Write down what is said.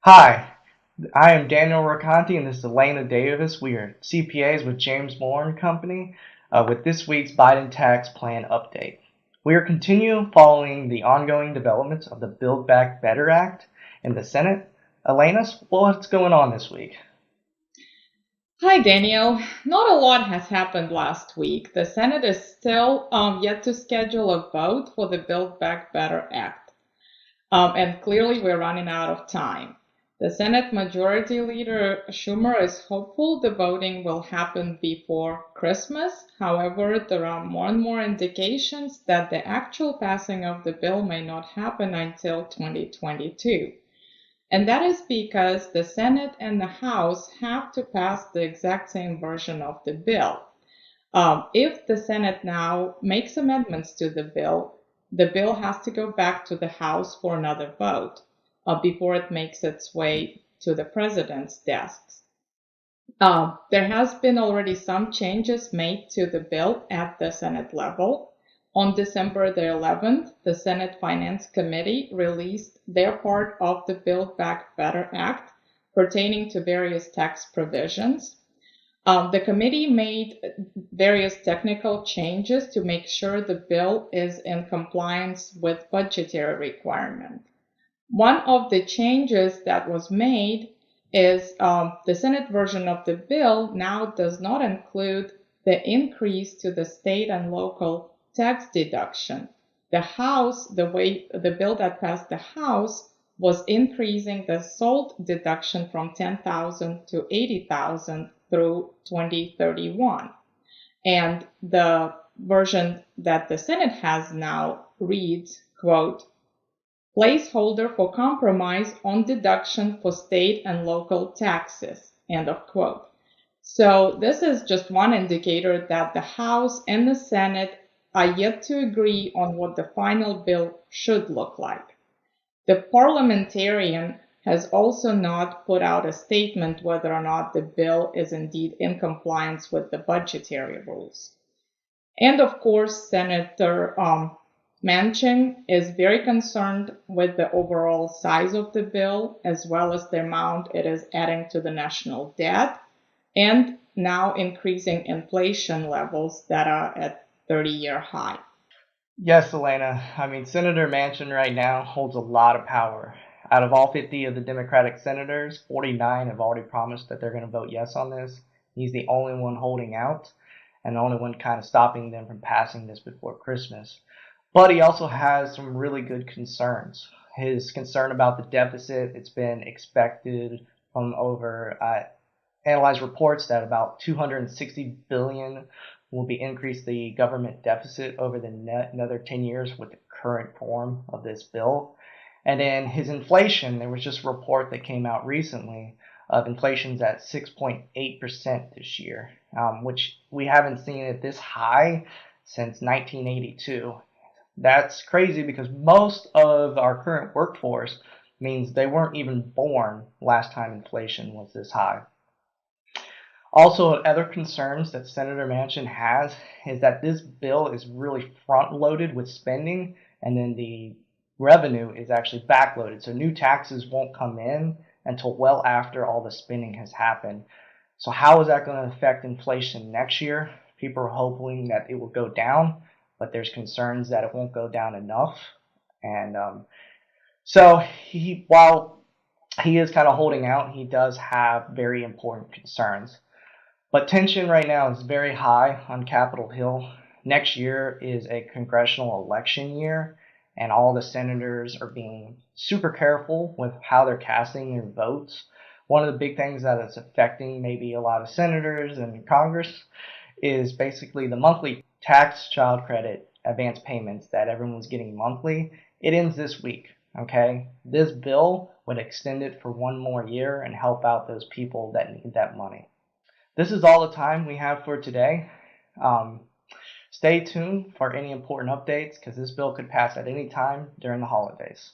Hi, I am Daniel Racanti and this is Elena Davis. We are CPAs with James Moore and Company with this week's Biden tax plan update. We are continuing following the ongoing developments of the Build Back Better Act in the Senate. Elena, what's going on this week? Hi, Daniel. Not a lot has happened last week. The Senate is still yet to schedule a vote for the Build Back Better Act. And clearly, we're running out of time. The Senate Majority Leader Schumer is hopeful the voting will happen before Christmas. However, there are more and more indications that the actual passing of the bill may not happen until 2022. And that is because the Senate and the House have to pass the exact same version of the bill. If the Senate now makes amendments to the bill has to go back to the House for another vote before it makes its way to the president's desks. There has been already some changes made to the bill at the Senate level. On December the 11th, the Senate Finance Committee released their part of the Build Back Better Act pertaining to various tax provisions. The committee made various technical changes to make sure the bill is in compliance with budgetary requirements. One of the changes that was made is the Senate version of the bill now does not include the increase to the state and local tax deduction. The House, the way the bill that passed the House, was increasing the SALT deduction from 10,000 to 80,000 through 2031. And the version that the Senate has now reads, quote, placeholder for compromise on deduction for state and local taxes, end of quote. So this is just one indicator that the House and the Senate are yet to agree on what the final bill should look like. The parliamentarian has also not put out a statement whether or not the bill is indeed in compliance with the budgetary rules. And of course, Senator Manchin is very concerned with the overall size of the bill, as well as the amount it is adding to the national debt, and now increasing inflation levels that are at 30-year high. Yes, Elena. Senator Manchin right now holds a lot of power. Out of all 50 of the Democratic senators, 49 have already promised that they're going to vote yes on this. He's the only one holding out and the only one kind of stopping them from passing this before Christmas. But he also has some really good concerns. His concern about the deficit, it's been expected from over analyzed reports that about 260 billion will be increased the government deficit over the another 10 years with the current form of this bill. And then his inflation, there was just a report that came out recently of inflation's at 6.8% this year, which we haven't seen it this high since 1982. That's crazy because most of our current workforce means they weren't even born last time inflation was this high. Also, other concerns that Senator Manchin has is that this bill is really front loaded with spending, and then the revenue is actually backloaded. So new taxes won't come in until well after all the spending has happened. So how is that going to affect inflation next year? People are hoping that it will go down, but there's concerns that it won't go down enough. And while he is kind of holding out, he does have very important concerns. But tension right now is very high on Capitol Hill. Next year is a congressional election year, and all the senators are being super careful with how they're casting their votes. One of the big things that is affecting maybe a lot of senators and Congress is basically the monthly tax child credit advance payments that everyone was getting monthly. It ends this week, okay? This bill would extend it for one more year and help out those people that need that money. This is all the time we have for today. Um, Stay tuned for any important updates because this bill could pass at any time during the holidays.